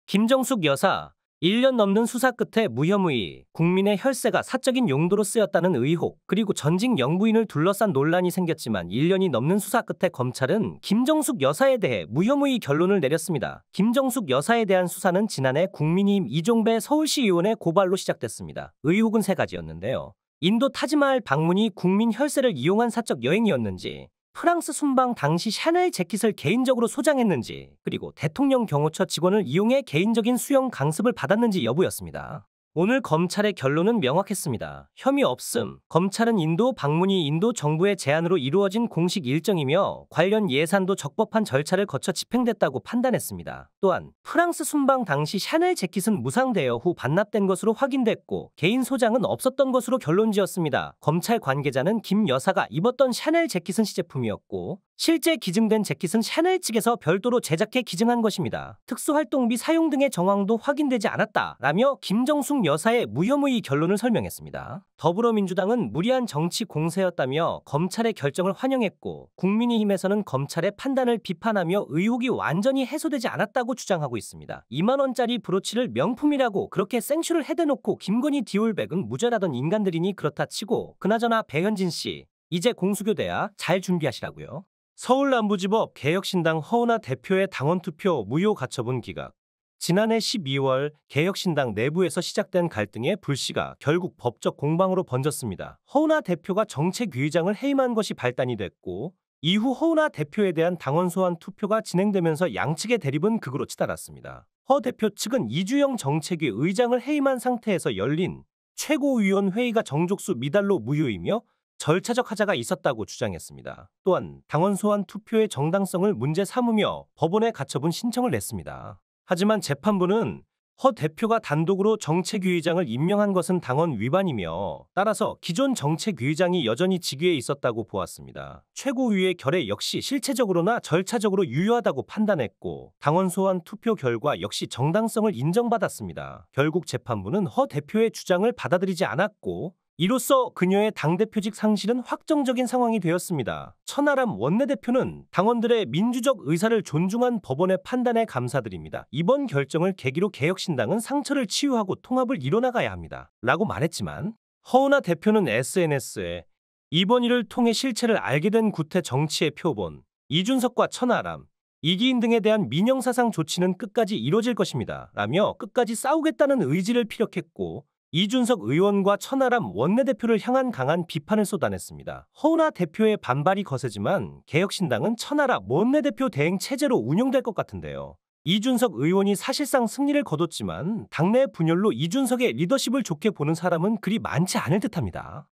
김정숙 여사, 1년 넘는 수사 끝에 무혐의, 국민의 혈세가 사적인 용도로 쓰였다는 의혹, 그리고 전직 영부인을 둘러싼 논란이 생겼지만 1년이 넘는 수사 끝에 검찰은 김정숙 여사에 대해 무혐의 결론을 내렸습니다. 김정숙 여사에 대한 수사는 지난해 국민의힘 이종배 서울시 의원의 고발로 시작됐습니다. 의혹은 세 가지였는데요. 인도 타지마할 방문이 국민 혈세를 이용한 사적 여행이었는지, 프랑스 순방 당시 샤넬 재킷을 개인적으로 소장했는지, 그리고 대통령 경호처 직원을 이용해 개인적인 수영 강습을 받았는지 여부였습니다. 오늘 검찰의 결론은 명확했습니다. 혐의 없음. 검찰은 인도 방문이 인도 정부의 제안으로 이루어진 공식 일정이며 관련 예산도 적법한 절차를 거쳐 집행됐다고 판단했습니다. 또한 프랑스 순방 당시 샤넬 재킷은 무상대여 후 반납된 것으로 확인됐고 개인 소장은 없었던 것으로 결론지었습니다. 검찰 관계자는 김 여사가 입었던 샤넬 재킷은 시제품이었고 실제 기증된 재킷은 샤넬 측에서 별도로 제작해 기증한 것입니다. 특수활동비 사용 등의 정황도 확인되지 않았다라며 김정숙 여사의 무혐의 결론을 설명했습니다. 더불어민주당은 무리한 정치 공세였다며 검찰의 결정을 환영했고 국민의힘에서는 검찰의 판단을 비판하며 의혹이 완전히 해소되지 않았다고 주장하고 있습니다. 2만 원짜리 브로치를 명품이라고 그렇게 생쇼를 해대놓고 김건희 디올백은 무죄라던 인간들이니 그렇다 치고 그나저나 배현진 씨, 이제 공수교대야 잘 준비하시라고요. 서울남부지법 개혁신당 허은하 대표의 당원투표 무효 가처분 기각. 지난해 12월 개혁신당 내부에서 시작된 갈등의 불씨가 결국 법적 공방으로 번졌습니다. 허은하 대표가 정책위의장을 해임한 것이 발단이 됐고 이후 허은하 대표에 대한 당원 소환 투표가 진행되면서 양측의 대립은 극으로 치달았습니다. 허 대표 측은 이주영 정책위 의장을 해임한 상태에서 열린 최고위원 회의가 정족수 미달로 무효이며 절차적 하자가 있었다고 주장했습니다. 또한 당원 소환 투표의 정당성을 문제 삼으며 법원에 가처분 신청을 냈습니다. 하지만 재판부는 허 대표가 단독으로 정책위의장을 임명한 것은 당원 위반이며 따라서 기존 정책위의장이 여전히 직위에 있었다고 보았습니다. 최고위의 결의 역시 실체적으로나 절차적으로 유효하다고 판단했고 당원 소환 투표 결과 역시 정당성을 인정받았습니다. 결국 재판부는 허 대표의 주장을 받아들이지 않았고 이로써 그녀의 당대표직 상실은 확정적인 상황이 되었습니다. 천하람 원내대표는 당원들의 민주적 의사를 존중한 법원의 판단에 감사드립니다. 이번 결정을 계기로 개혁신당은 상처를 치유하고 통합을 이뤄나가야 합니다. 라고 말했지만 허은하 대표는 SNS에 이번 일을 통해 실체를 알게 된 구태 정치의 표본, 이준석과 천하람, 이기인 등에 대한 민영사상 조치는 끝까지 이뤄질 것입니다. 라며 끝까지 싸우겠다는 의지를 피력했고 이준석 의원과 천하람 원내대표를 향한 강한 비판을 쏟아냈습니다. 허은하 대표의 반발이 거세지만 개혁신당은 천하람 원내대표 대행 체제로 운영될 것 같은데요. 이준석 의원이 사실상 승리를 거뒀지만 당내 분열로 이준석의 리더십을 좋게 보는 사람은 그리 많지 않을 듯합니다.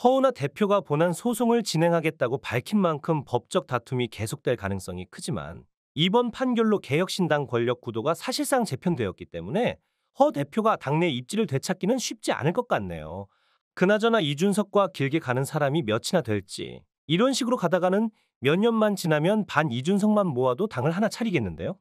허은하 대표가 본안 소송을 진행하겠다고 밝힌 만큼 법적 다툼이 계속될 가능성이 크지만 이번 판결로 개혁신당 권력 구도가 사실상 재편되었기 때문에 허 대표가 당내 입지를 되찾기는 쉽지 않을 것 같네요. 그나저나 이준석과 길게 가는 사람이 몇이나 될지 이런 식으로 가다가는 몇 년만 지나면 반 이준석만 모아도 당을 하나 차리겠는데요.